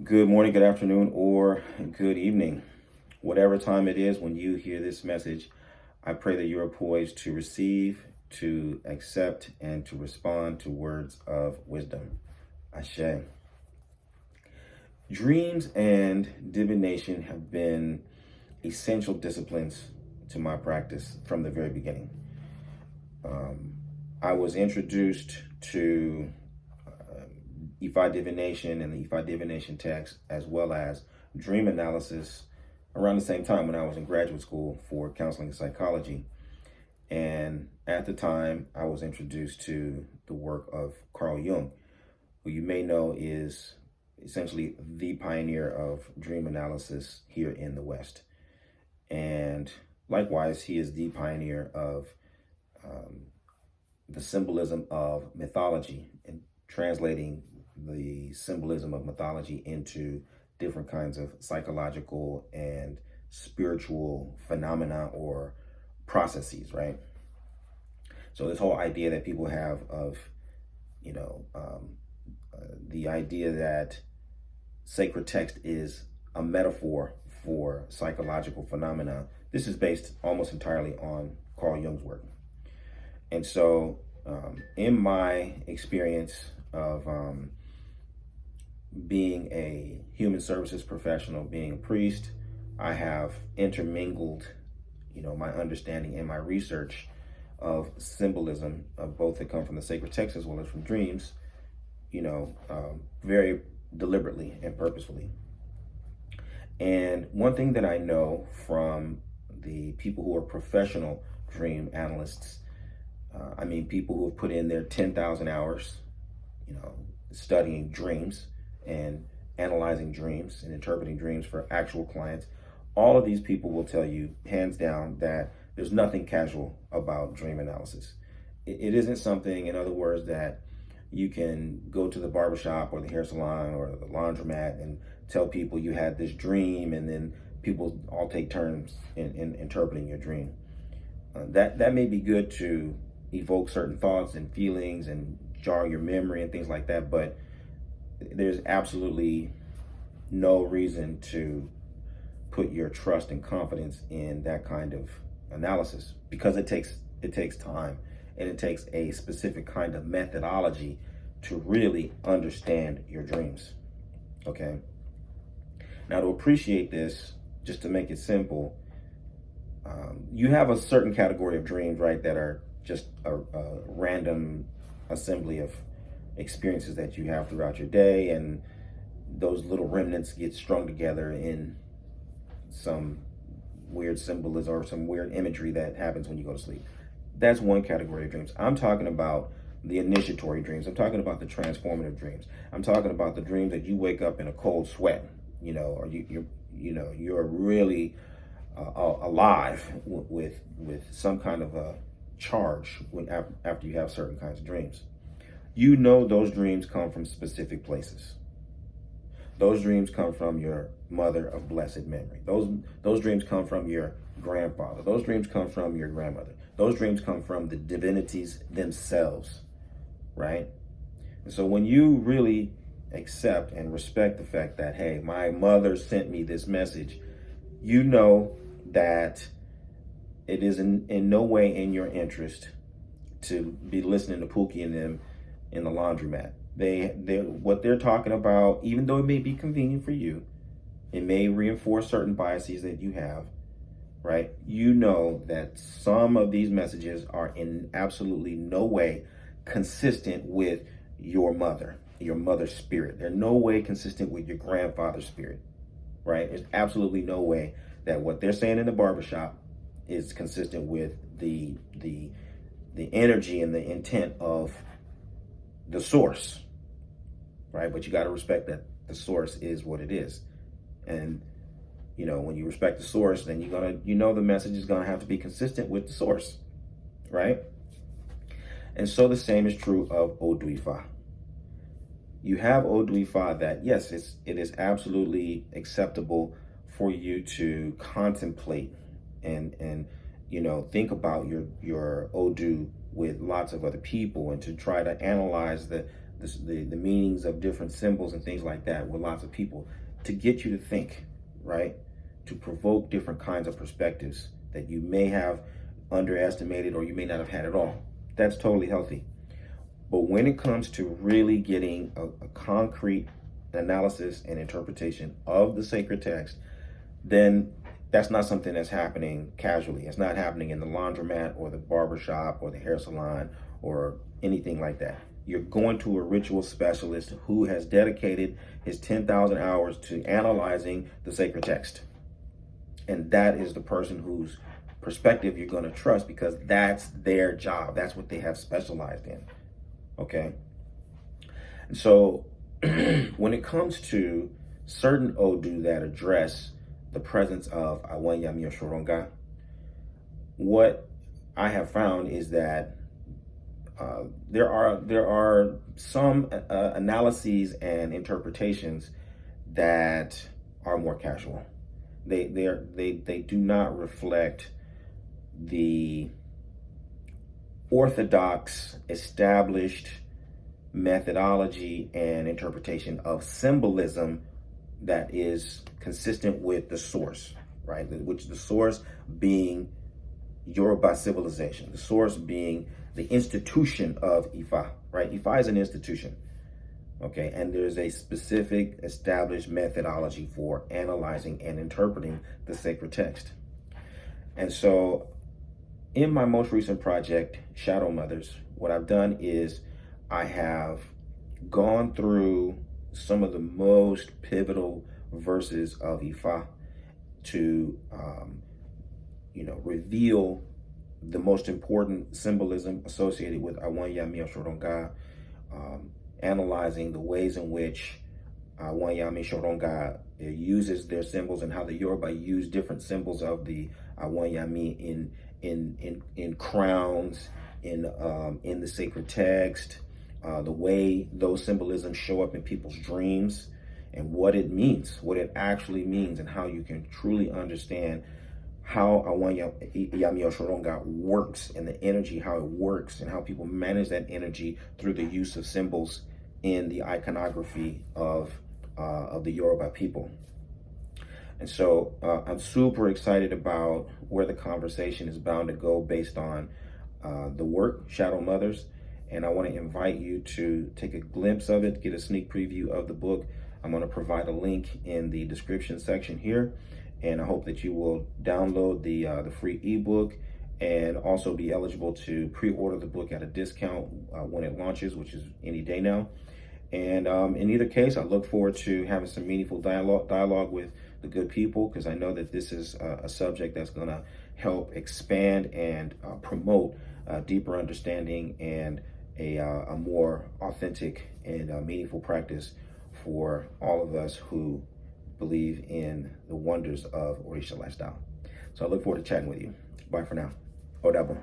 Good morning, good afternoon, or good evening. Whatever time it is when you hear this message, I pray that you are poised to receive, to accept, and to respond to words of wisdom. Ashe. Dreams and divination have been essential disciplines to my practice from the very beginning. I was introduced to Ifa divination and the Ifa divination text, as well as dream analysis, around the same time when I was in graduate school for counseling and psychology. And at the time, I was introduced to the work of Carl Jung, who you may know is essentially the pioneer of dream analysis here in the West. And likewise, he is the pioneer of the symbolism of mythology and translating the symbolism of mythology into different kinds of psychological and spiritual phenomena or processes, right? So this whole idea that people have of, the idea that sacred text is a metaphor for psychological phenomena, this is based almost entirely on Carl Jung's work. And so in my experience of being a human services professional, being a priest, I have intermingled, my understanding and my research of symbolism, of both that come from the sacred text as well as from dreams, very deliberately and purposefully. And one thing that I know from the people who are professional dream analysts, people who have put in their 10,000 hours, studying dreams and analyzing dreams and interpreting dreams for actual clients. All of these people will tell you, hands down, that there's nothing casual about dream analysis. It isn't something, in other words, that you can go to the barbershop or the hair salon or the laundromat and tell people you had this dream, and then people all take turns in interpreting your dream. That may be good to evoke certain thoughts and feelings and jar your memory and things like that, but there's absolutely no reason to put your trust and confidence in that kind of analysis, because it takes time and it takes a specific kind of methodology to really understand your dreams. Okay. Now, to appreciate this, just to make it simple, you have a certain category of dreams, right, that are just a random assembly of experiences that you have throughout your day, and those little remnants get strung together in some weird symbolism or some weird imagery that happens when you go to sleep. That's one category of dreams. I'm talking about the initiatory dreams. I'm talking about the transformative dreams. I'm talking about the dreams that you wake up in a cold sweat, or you're really alive with some kind of a charge after you have certain kinds of dreams. Those dreams come from specific places. Those dreams come from your mother of blessed memory. Those dreams come from your grandfather. Those dreams come from your grandmother. Those dreams come from the divinities themselves, right? And so when you really accept and respect the fact that, hey, my mother sent me this message, you know that it is in no way in your interest to be listening to Pookie and them in the laundromat. What they're talking about, even though it may be convenient for you, it may reinforce certain biases that you have, right? You know that some of these messages are in absolutely no way consistent with your mother's spirit. They're no way consistent with your grandfather's spirit, right? There's absolutely no way that what they're saying in the barbershop is consistent with the energy and the intent of the source, right? But you got to respect that the source is what it is. And, when you respect the source, then the message is going to have to be consistent with the source, right? And so the same is true of Odu Ifa. You have Odu Ifa that, yes, it is absolutely acceptable for you to contemplate and think about your Odu with lots of other people, and to try to analyze the meanings of different symbols and things like that with lots of people to get you to think, right? To provoke different kinds of perspectives that you may have underestimated or you may not have had at all. That's totally healthy. But when it comes to really getting a concrete analysis and interpretation of the sacred text, then that's not something that's happening casually. It's not happening in the laundromat or the barbershop or the hair salon or anything like that. You're going to a ritual specialist who has dedicated his 10,000 hours to analyzing the sacred text. And that is the person whose perspective you're going to trust, because that's their job. That's what they have specialized in. Okay? And so when it comes to certain Odu that address the presence of Awon Iyami Osoronga, what I have found is that there are some analyses and interpretations that are more casual. They do not reflect the orthodox, established methodology and interpretation of symbolism that is consistent with the source, right? Which the source being Yoruba civilization, the source being the institution of Ifa, right? Ifa is an institution, okay? And there's a specific established methodology for analyzing and interpreting the sacred text. And so in my most recent project, Shadow Mothers, what I've done is I have gone through some of the most pivotal verses of Ifa to, reveal the most important symbolism associated with Awon Iyami Osoronga, analyzing the ways in which Awon Iyami Osoronga uses their symbols and how the Yoruba use different symbols of the Awon Iyami in crowns, in the sacred text, the way those symbolisms show up in people's dreams, and what it means, what it actually means, and how you can truly understand how Awon Iyami Osoronga works, and the energy, how it works, and how people manage that energy through the use of symbols in the iconography of the Yoruba people. And so I'm super excited about where the conversation is bound to go based on the work, Shadow Mothers. And I want to invite you to take a glimpse of it, get a sneak preview of the book. I'm going to provide a link in the description section here. And I hope that you will download the free ebook and also be eligible to pre-order the book at a discount when it launches, which is any day now. And in either case, I look forward to having some meaningful dialogue with the good people, because I know that this is a subject that's going to help expand and promote deeper understanding and a more authentic and meaningful practice for all of us who believe in the wonders of Orisha lifestyle. So I look forward to chatting with you. Bye for now. Odabo.